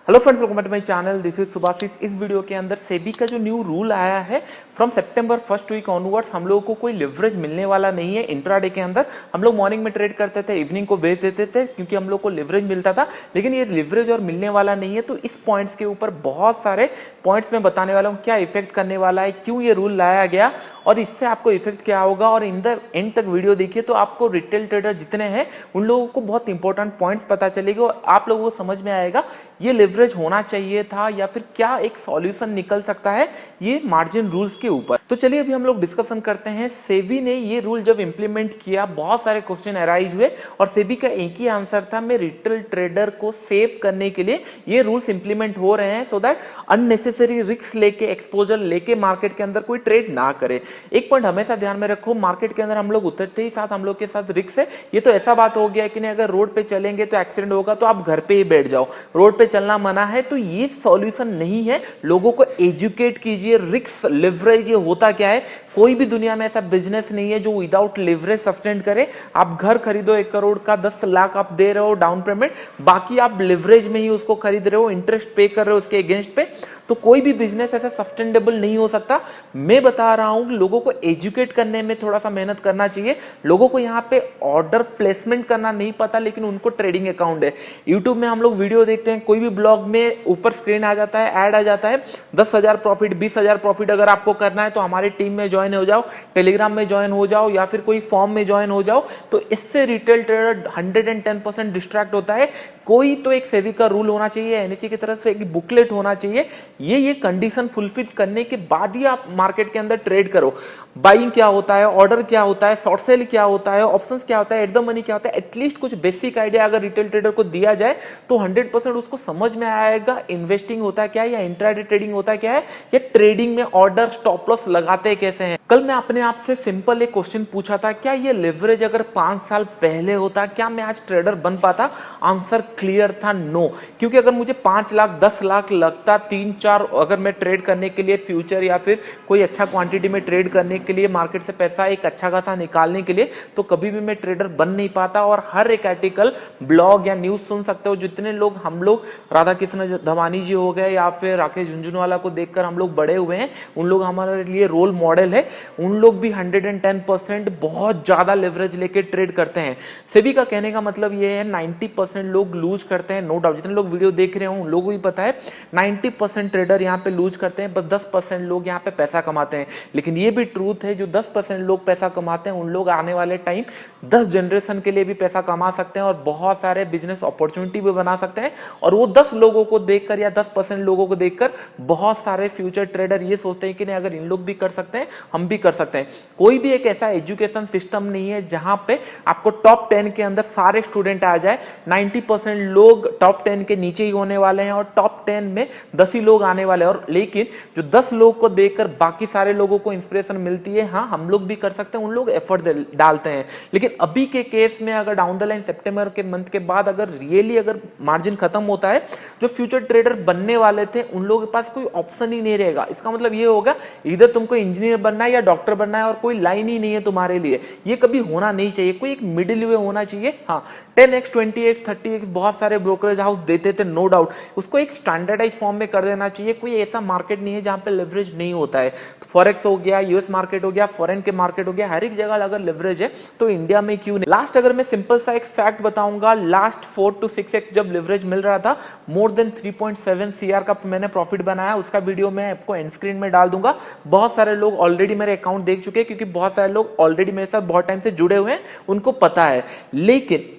Hello friends, welcome to my channel. This is Subhashis. इस video के अंदर सेबी का जो न्यू रूल आया है from September first week onwards, हम लोगों को कोई लिवरेज मिलने वाला नहीं है इंट्राडे के अंदर। हम लोग मॉर्निंग में ट्रेड करते थे, इवनिंग को बेच देते थे क्योंकि हम लोग को लिवरेज मिलता था, लेकिन ये लिवरेज और मिलने वाला नहीं है। तो इस पॉइंट्स के ऊपर बहुत सारे पॉइंट्स में बताने वाला हूँ, क्या इफेक्ट करने वाला है, क्यों ये रूल लाया गया और इससे आपको इफेक्ट क्या होगा। और इन द एंड तक वीडियो देखिए तो आपको रिटेल ट्रेडर जितने हैं उन लोगों को बहुत इंपॉर्टेंट पॉइंट्स पता चलेगा और आप लोगों को समझ में आएगा ये लिवरेज होना चाहिए था या फिर क्या एक सॉल्यूशन निकल सकता है ये मार्जिन रूल्स के ऊपर। तो चलिए अभी हम लोग डिस्कशन करते हैं। सेबी ने ये रूल जब इंप्लीमेंट किया बहुत सारे क्वेश्चन अराइज हुए और सेबी का एक ही आंसर था, मैं रिटेल ट्रेडर को सेव करने के लिए ये रूल्स इंप्लीमेंट हो रहे हैं सो दैट अननेसेसरी रिस्क लेके एक्सपोजर लेके मार्केट के अंदर कोई ट्रेड ना करे। एक पॉइंट हमेशा ध्यान में रखो, मार्केट के अंदर हम लोग उतरते ही साथ हम लोग के साथ रिस्क है। ये तो ऐसा बात हो गया है कि नहीं, अगर रोड पे चलेंगे तो एक्सीडेंट होगा तो आप घर पे ही बैठ जाओ, रोड पे चलना मना है। तो ये सॉल्यूशन नहीं है। लोगों को एजुकेट कीजिए रिस्क लिवरेज ये होता क्या है। कोई भी दुनिया में ऐसा बिजनेस नहीं है जो विदाउट लिवरेज सस्टेन करे। आप घर खरीदो 1 करोड़ का, 10 लाख आप दे रहे हो डाउन पेमेंट, बाकी आप लिवरेज में ही उसको खरीद रहे हो, इंटरेस्ट पे कर रहे हो उसके अगेंस्ट पे, तो कोई भी बिजनेस ऐसा सस्टेनेबल नहीं हो सकता। मैं बता रहा हूं लोगों को एजुकेट करने में थोड़ा सा मेहनत करना चाहिए। लोगों को यहाँ पे ऑर्डर प्लेसमेंट करना नहीं पता, लेकिन उनको ट्रेडिंग अकाउंट है। यूट्यूब में हम लोग वीडियो देखते हैं, कोई भी ब्लॉग में ऊपर स्क्रीन आ जाता है, ऐड आ जाता है 10,000 प्रॉफिट, 20,000 प्रॉफिट अगर आपको करना है तो हमारी टीम में ज्वाइन हो जाओ, टेलीग्राम में ज्वाइन हो जाओ या फिर कोई फॉर्म में ज्वाइन हो जाओ। तो इससे रिटेल ट्रेडर 110% डिस्ट्रैक्ट होता है। कोई तो एक सेबी का रूल होना चाहिए, एनएसई की तरफ से एक बुकलेट होना चाहिए, ये कंडीशन फुलफिल करने के बाद ही आप मार्केट के अंदर ट्रेड करो। बाइंग क्या होता है, ऑर्डर क्या होता है, शॉर्ट सेल क्या होता है, ऑप्शंस क्या होता है, एट द मनी क्या होता है, एटलीस्ट कुछ बेसिक आइडिया अगर रिटेल ट्रेडर को दिया जाए तो 100% उसको समझ में आएगा इन्वेस्टिंग होता है क्या है, या इंट्राडे ट्रेडिंग होता है क्या है, या ट्रेडिंग में ऑर्डर स्टॉप लॉस लगाते कैसे हैं। कल मैं अपने आप से सिंपल एक क्वेश्चन पूछा था, क्या ये लिवरेज अगर 5 साल पहले होता क्या मैं आज ट्रेडर बन पाता? आंसर क्लियर था, नो। क्योंकि अगर मुझे 5 लाख 10 लाख लगता 3-4 अगर मैं ट्रेड करने के लिए फ्यूचर या फिर कोई अच्छा क्वांटिटी में ट्रेड करने के लिए, मार्केट से पैसा एक अच्छा खासा निकालने के लिए, तो कभी भी मैं ट्रेडर बन नहीं पाता। और हर एक आर्टिकल, ब्लॉग या न्यूज सुन सकते हो। जितने लोग हम लोग राधा कृष्ण धवानी जी हो गए या फिर राकेश झुंझुनवाला को देखकर हम लोग बड़े हुए हैं, उन लोग हमारे लिए रोल मॉडल है। उन लोग भी 110% बहुत ज्यादा लेवरेज लेके ट्रेड करते हैं। सेबी का कहने का मतलब ये है 90% लोग लूज करते हैं, नो डाउट। जितने लोग वीडियो देख रहे हो उन लोगों को भी पता है 90% ट्रेडर यहाँ पे लूज करते हैं, बस 10% लोग यहाँ पे पैसा कमाते हैं। लेकिन ये भी ट्रूथ है, जो 10% लोग पैसा कमाते हैं उन लोग आने वाले टाइम 10 जनरेशन के लिए भी पैसा कमा सकते हैं और बहुत सारे बिजनेस अपॉर्चुनिटी भी बना सकते हैं। और वो 10 लोगों को देखकर या 10% लोगों को देखकर बहुत सारे फ्यूचर ट्रेडर ये सोचते हैं कि नहीं, अगर इन लोग भी कर सकते हैं हम भी कर सकते हैं। कोई भी एक ऐसा एजुकेशन सिस्टम नहीं है जहां पे आपको टॉप 10 के अंदर सारे स्टूडेंट आ जाए। 90% लोग टॉप 10 के नीचे ही होने वाले हैं और टॉप 10 में 10 ही लोग आने वाले हैं। और लेकिन जो 10 लोग को देखकर बाकी सारे लोगों को इंस्पिरेशन मिलती है, हाँ हम लोग भी कर सकते हैं, उन लोग एफर्ट डालते हैं। लेकिन अभी के केस में अगर डाउन द लाइन सितंबर के मंथ के बाद अगर रियली अगर मार्जिन खत्म होता है, जो फ्यूचर ट्रेडर बनने वाले थे उन लोगों के पास कोई ऑप्शन ही नहीं रहेगा। इसका मतलब ये होगा इधर तुमको इंजीनियर बनना है या डॉक्टर बनना है और कोई लाइन ही नहीं है तुम्हारे लिए। ये कभी होना नहीं चाहिए, कोई एक मिडिल वे होना चाहिए। हाँ 10x 20x 30x बहुत सारे ब्रोकरेज हाउस देते थे, नो डाउट। उसको एक स्टैंडर्डाइज फॉर्म में कर देना चाहिए। कोई ऐसा मार्केट नहीं है जहां पे लेवरेज नहीं होता है। तो फॉरेक्स हो गया, यूएस मार्केट हो गया, फॉरेन के मार्केट हो गया, हर एक जगह अगर लेवरेज है तो इंडिया में क्यों नहीं। लास्ट अगर मैं सिंपल सा एक फैक्ट बताऊंगा, लास्ट 4 to 6x जब लेवरेज मिल रहा था, मोर देन 3.7 CR का मैंने प्रॉफिट बनाया। उसका वीडियो मैं आपको एंड स्क्रीन में डाल दूंगा। बहुत सारे लोग ऑलरेडी मेरे अकाउंट देख चुके हैं क्योंकि बहुत सारे लोग ऑलरेडी मेरे साथ बहुत टाइम से जुड़े हुए हैं, उनको पता है। लेकिन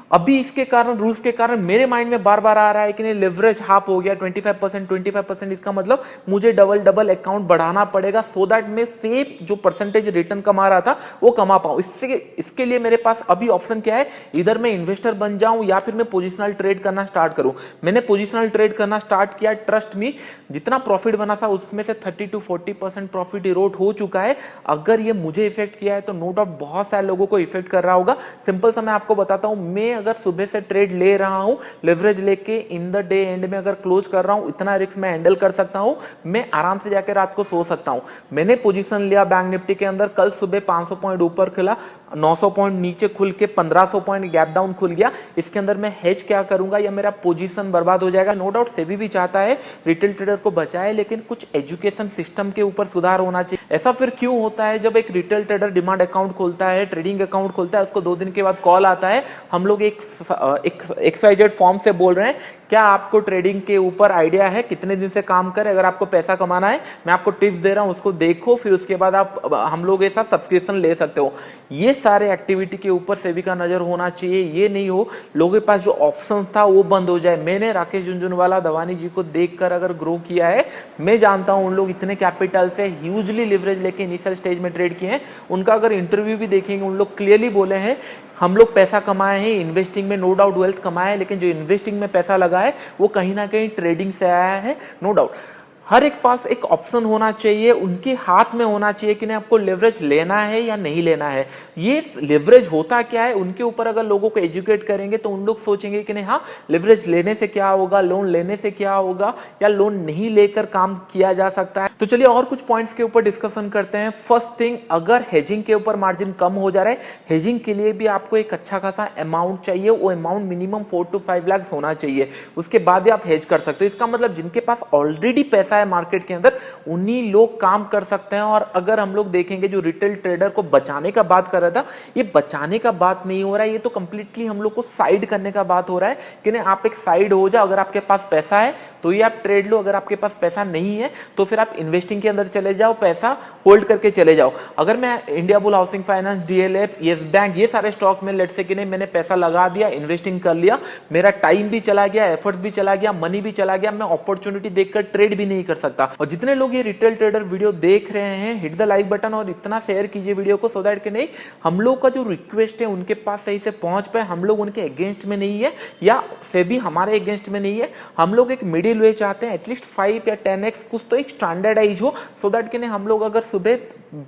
अभी इसके कारण, रूल्स के कारण मेरे माइंड में बार बार आ रहा है कि नहीं लेवरेज हाफ हो गया 25%। इसका मतलब मुझे डबल अकाउंट बढ़ाना पड़ेगा सो दैट मैं सेम जो परसेंटेज रिटर्न कमा रहा था वो कमा पाऊं। इसके लिए मेरे पास अभी ऑप्शन क्या है, इधर मैं इन्वेस्टर बन जाऊं या फिर मैं पोजिशनल ट्रेड करना स्टार्ट करूं। मैंने पोजिशनल ट्रेड करना स्टार्ट किया, ट्रस्ट मी जितना प्रॉफिट बना था उसमें से 30 to 40% प्रॉफिट इरोड हो चुका है। अगर ये मुझे इफेक्ट किया है तो नो डाउट बहुत सारे लोगों को इफेक्ट कर रहा होगा। सिंपल सा मैं आपको बताता हूं, मैं अगर सुबह से ट्रेड ले रहा हूं, लेवरेज लेके इन द डे एंड में अगर क्लोज कर रहा हूं, इतना रिस्क मैं हैंडल कर सकता हूं, मैं आराम से जाके रात को सो सकता हूं। मैंने पोजीशन लिया बैंक निफ्टी के अंदर, कल सुबह 500 पॉइंट ऊपर खुला, 900 पॉइंट नीचे खुल के 1500 पॉइंट गैप डाउन खुल गया। इसके अंदर मैं हेज क्या करूंगा या मेरा पोजीशन बर्बाद हो जाएगा। नो डाउट सेबी भी चाहता है रिटेल ट्रेडर को बचाए, लेकिन कुछ एजुकेशन सिस्टम के ऊपर सुधार होना चाहिए। ऐसा फिर क्यों होता है, जब एक रिटेल ट्रेडर डिमांड अकाउंट खोलता है, ट्रेडिंग अकाउंट खोलता है, उसको 2 दिन के बाद कॉल आता है, हम लोग एक XYZ फॉर्म से बोल रहे हैं, क्या आपको ट्रेडिंग के ऊपर आइडिया है, कितने दिन से काम करें, अगर आपको पैसा कमाना है मैं आपको टिप्स दे रहा हूं, उसको देखो, फिर उसके बाद आप हम लोग ऐसा सब्सक्रिप्शन ले सकते हो। ये सारे एक्टिविटी के ऊपर सेबी का नजर होना चाहिए। ये नहीं हो लोगों के पास जो ऑप्शन था वो बंद हो जाए। मैंने राकेश झुनझुनवाला, दवानी जी को देखकर अगर ग्रो किया है, मैं जानता हूं उन लोग इतने कैपिटल से ह्यूजली लिवरेज लेके इनिशियल स्टेज में ट्रेड किए हैं। उनका अगर इंटरव्यू भी देखेंगे, उन लोग क्लियरली बोले हैं हम लोग पैसा कमाए हैं इन्वेस्टिंग में, नो डाउट वेल्थ कमाया है, लेकिन जो इन्वेस्टिंग में पैसा लगा है वो कहीं ना कहीं ट्रेडिंग से आया है। नो डाउट हर एक पास एक ऑप्शन होना चाहिए, उनके हाथ में होना चाहिए कि नहीं आपको लेवरेज लेना है या नहीं लेना है। ये लेवरेज होता क्या है, उनके ऊपर अगर लोगों को एजुकेट करेंगे तो उन लोग सोचेंगे कि नहीं हाँ लेवरेज लेने से क्या होगा, लोन लेने से क्या होगा, या लोन नहीं लेकर काम किया जा सकता है। तो चलिए और कुछ पॉइंट्स के ऊपर डिस्कशन करते हैं। फर्स्ट थिंग, अगर हेजिंग के ऊपर मार्जिन कम हो जा रहा है, हेजिंग के लिए भी आपको एक अच्छा खासा अमाउंट चाहिए। वो अमाउंट मिनिमम 4 to 5 लाख होना चाहिए, उसके बाद ही आप हेज कर सकते हो। इसका मतलब जिनके पास ऑलरेडी पैसा है मार्केट के अंदर, उन्हीं लोग काम कर सकते हैं। और अगर हम लोग देखेंगे जो रिटेल ट्रेडर को बचाने का बात कर रहा था, ये बचाने का बात नहीं हो रहा है, ये तो कंप्लीटली हम लोग को साइड करने का बात हो रहा है कि नहीं आप एक साइड हो जाओ। अगर आपके पास पैसा है तो ये आप ट्रेड लो, अगर आपके पास पैसा नहीं है तो फिर आप इन्वेस्टिंग के अंदर चले जाओ, पैसा होल्ड करके चले जाओ। अगर मैं India bull housing finance, DLF, yes bank, ये सारे स्टॉक में लेट से कि नहीं मैंने पैसा लगा दिया, इन्वेस्टिंग कर लिया, मेरा टाइम भी चला गया, एफर्ट्स भी चला गया, मनी भी चला गया, मैं अपॉर्चुनिटी देखकर ट्रेड भी नहीं कर सकता। और जितने लोग ये रिटेल ट्रेडर वीडियो देख रहे हैं, हिट द लाइक बटन और इतना शेयर कीजिए वीडियो को, सो दैट कि नहीं हम लोग का जो रिक्वेस्ट है उनके पास सही से पहुंच पाए। हम लोग उनके अगेंस्ट में नहीं है या सेबी हमारे अगेंस्ट में नहीं है, हम लोग एक मिडिल वे चाहते हैं, एटलीस्ट 5 या 10x कुछ तो एक स्टैंडर्डाइज हो, सो दैट कि नहीं हम लोग अगर सुबह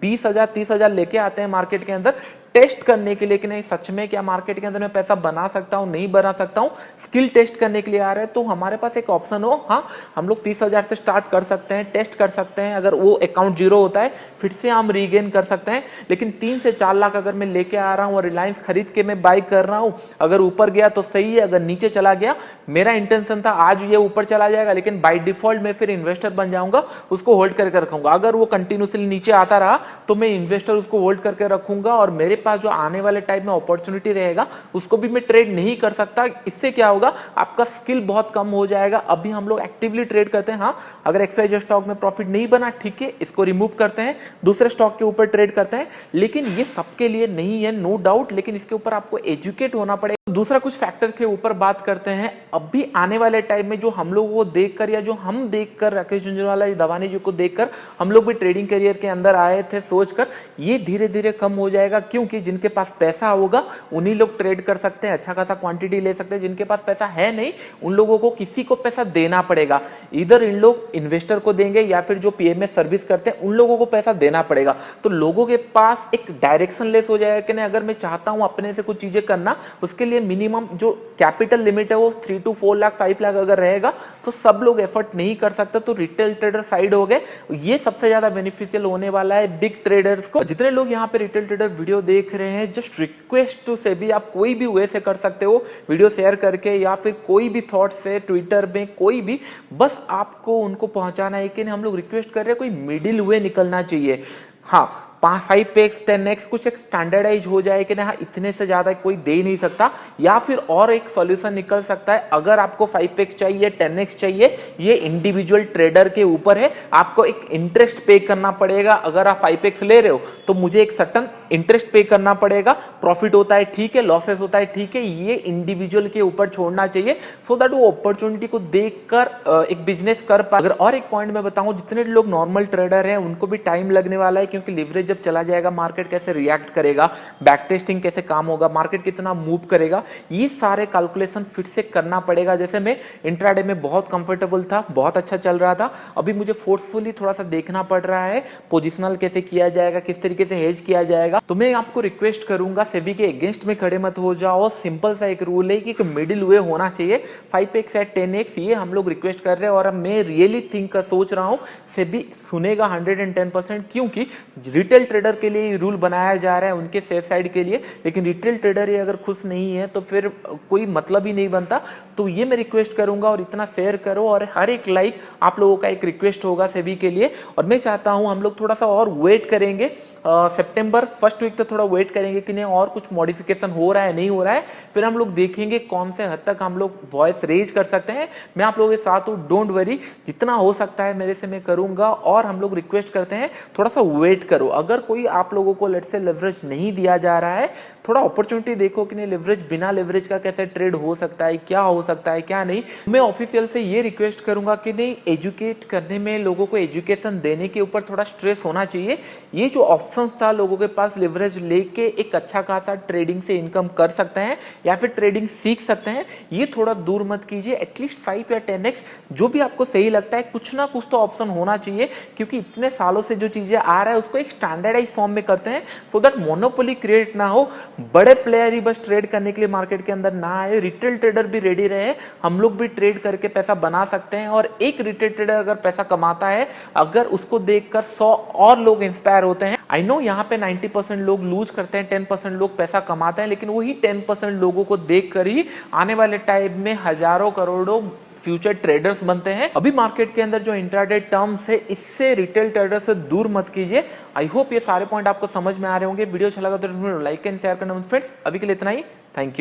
20,000 30,000 लेके आते हैं मार्केट के अंदर टेस्ट करने के लिए कि नहीं सच में क्या मार्केट के अंदर मैं पैसा बना सकता हूं, नहीं बना सकता हूं, स्किल टेस्ट करने के लिए आ रहे हैं, तो हमारे पास एक ऑप्शन हो, हाँ हम लोग 30,000 से स्टार्ट कर सकते हैं, टेस्ट कर सकते हैं। अगर वो अकाउंट जीरो होता है फिर से हम रीगेन कर सकते हैं। लेकिन 3 से 4 लाख अगर मैं लेके आ रहा हूं और रिलायंस खरीद के मैं बाई कर रहा हूं, अगर ऊपर गया तो सही है, अगर नीचे चला गया, मेरा इंटेंशन था आज ये ऊपर चला जाएगा, लेकिन बाई डिफॉल्ट मैं फिर इन्वेस्टर बन जाऊंगा, उसको होल्ड करके रखूंगा। अगर वो कंटिन्यूसली नीचे आता रहा तो मैं इन्वेस्टर उसको होल्ड करके रखूंगा, और मेरे पास जो आने वाले टाइम में अपॉर्चुनिटी रहेगा उसको भी मैं ट्रेड नहीं कर सकता। इससे क्या होगा, आपका स्किल बहुत कम हो जाएगा। अभी हम लोग एक्टिवली ट्रेड करते हैं, हाँ अगर XYZ स्टॉक में प्रॉफिट नहीं बना ठीक है, इसको रिमूव करते हैं, दूसरे स्टॉक के ऊपर ट्रेड करते हैं, लेकिन ये सबके लिए नहीं है, नो डाउट, लेकिन इसके ऊपर आपको एजुकेट होना पड़ेगा। दूसरा कुछ फैक्टर के ऊपर बात करते हैं। अभी आने वाले टाइम में जो हम लोग वो देखकर या जो हम देखकर राकेश झुनझुनवाला दवानी जी को देखकर हम लोग भी ट्रेडिंग करियर के अंदर आए थे सोचकर, ये धीरे धीरे कम हो जाएगा, क्योंकि जिनके पास पैसा होगा उन्हीं लोग ट्रेड कर सकते हैं, अच्छा खासा क्वांटिटी ले सकते हैं। जिनके पास पैसा है नहीं, उन लोगों को किसी को पैसा देना पड़ेगा, इधर इन लोग इन्वेस्टर को देंगे या फिर जो PMS सर्विस करते हैं उन लोगों को पैसा देना पड़ेगा। तो लोगों के पास एक डायरेक्शन लेस हो जाएगा कि नहीं अगर मैं चाहता हूं अपने से कुछ चीजें करना, उसके लिए मिनिमम जो कैपिटल लिमिट है वो 3 to 4 लाख 5 लाख अगर रहेगा तो सब लोग एफर्ट नहीं कर सकते। तो रिटेल ट्रेडर साइड हो गए, ये सबसे ज्यादा बेनिफिशियल होने वाला है बिग ट्रेडर्स को। जितने लोग यहाँ पे रिटेल ट्रेडर वीडियो देख रहे हैं, जस्ट रिक्वेस्ट टू सेबी, आप कोई भी वे से कर सकते हो, वीडियो शेयर करके या फिर कोई भी थॉट से ट्विटर में कोई भी, बस आपको उनको पहुंचाना है कि हम लोग रिक्वेस्ट कर रहे हैं, कोई मिडिल वे निकलना चाहिए। हाँ 5x 10x कुछ एक स्टैंडर्डाइज हो जाए कि ना इतने से ज्यादा कोई दे ही नहीं सकता, या फिर और एक सॉल्यूशन निकल सकता है। अगर आपको 5x चाहिए 10x चाहिए, ये इंडिविजुअल ट्रेडर के ऊपर है, आपको एक इंटरेस्ट पे करना पड़ेगा। अगर आप 5x ले रहे हो तो मुझे एक सर्टन इंटरेस्ट पे करना पड़ेगा, प्रॉफिट होता है ठीक है, लॉसेस होता है ठीक है, ये इंडिविजुअल के ऊपर छोड़ना चाहिए, सो दैट वो अपॉर्चुनिटी को देखकर एक बिजनेस कर पाए। अगर और एक पॉइंट मैं बताऊं, जितने लोग नॉर्मल ट्रेडर हैं उनको भी टाइम लगने वाला है, क्योंकि लिवरेज जब चला जाएगा मार्केट कैसे रिएक्ट करेगा, बैक टेस्टिंग कैसे काम होगा, मार्केट कितना मूव करेगा, ये सारे कैलकुलेशन फिर से करना पड़ेगा। जैसे मैं इंट्राडे में बहुत कंफर्टेबल था, बहुत अच्छा चल रहा था, अभी मुझे फोर्सफुली थोड़ा सा देखना पड़ रहा है पोजिशनल कैसे किया जाएगा, किस तरीके से हेज किया जाएगा, जाएगा। तो मैं आपको रिक्वेस्ट करूंगा सेबी के अगेंस्ट में खड़े मत हो जाओ। सिंपल सा एक रूल है कि मिडिल वे होना चाहिए, 5x या 10x, ये हम लोग रिक्वेस्ट कर रहे हैं। और मैं रियली सोच रहा हूँ सेबी सुनेगा 110%, क्योंकि रिटेल ट्रेडर के लिए रूल बनाया जा रहा है, उनके सेफ साइड के लिए। लेकिन रिटेल ट्रेडर ही अगर खुश नहीं है तो फिर कोई मतलब ही नहीं बनता। तो ये मैं रिक्वेस्ट करूंगा और इतना शेयर करो, और हर एक लाइक आप लोगों का एक रिक्वेस्ट होगा सेबी के लिए। और मैं चाहता हूं हम लोग थोड़ा सा और वेट करेंगे, सितंबर फर्स्ट वीक तक थोड़ा वेट करेंगे कि नहीं और कुछ मॉडिफिकेशन हो रहा है नहीं हो रहा है, फिर हम लोग देखेंगे कौन से हद तक हम लोग वॉइस रेज कर सकते हैं। मैं आप लोगों के साथ हूँ, डोंट वरी, जितना हो सकता है मेरे से मैं करूंगा। और हम लोग रिक्वेस्ट करते हैं थोड़ा सा वेट करो। अगर कोई आप लोगों को लेट्स से लेवरेज नहीं दिया जा रहा है, थोड़ा अपॉर्चुनिटी देखो कि नहीं लेवरेज, बिना लेवरेज का कैसे ट्रेड हो सकता है, क्या हो सकता है क्या नहीं। मैं ऑफिशियल से ये रिक्वेस्ट करूंगा कि नहीं एजुकेट करने में, लोगों को एजुकेशन देने के ऊपर थोड़ा स्ट्रेस होना चाहिए। ये जो ऑप्शन था लोगों के पास लेवरेज लेके एक अच्छा खासा ट्रेडिंग से इनकम कर सकते हैं या फिर ट्रेडिंग सीख सकते हैं, ये थोड़ा दूर मत कीजिए। एटलीस्ट 5 या 10x जो भी आपको सही लगता है, कुछ ना कुछ तो ऑप्शन होना चाहिए, क्योंकि इतने सालों से जो चीजें आ रहा है उसको एक स्टैंडर्डाइज फॉर्म में करते हैं, सो दैट मोनोपोली क्रिएट ना हो। बड़े प्लेयर ही बस ट्रेड करने के लिए मार्केट के अंदर ना आए, रिटेल ट्रेडर भी रेडी रहे, हम लोग भी ट्रेड करके पैसा बना सकते हैं। और एक रिटेल ट्रेडर अगर पैसा कमाता है, अगर उसको देखकर 100 और लोग इंस्पायर होते हैं। आई नो यहाँ पे 90% लोग लूज करते हैं, 10% लोग पैसा कमाते हैं, लेकिन वही 10% लोगों को देखकर ही आने वाले टाइम में हजारों करोड़ों फ्यूचर ट्रेडर्स बनते हैं। अभी मार्केट के अंदर जो इंट्राडे टर्म्स है, इससे रिटेल ट्रेडर से दूर मत कीजिए। आई होप ये सारे पॉइंट आपको समझ में आ रहे होंगे। वीडियो अच्छा लगा तो लाइक एंड शेयर करना फ्रेंड्स। अभी के लिए इतना ही, थैंक यू।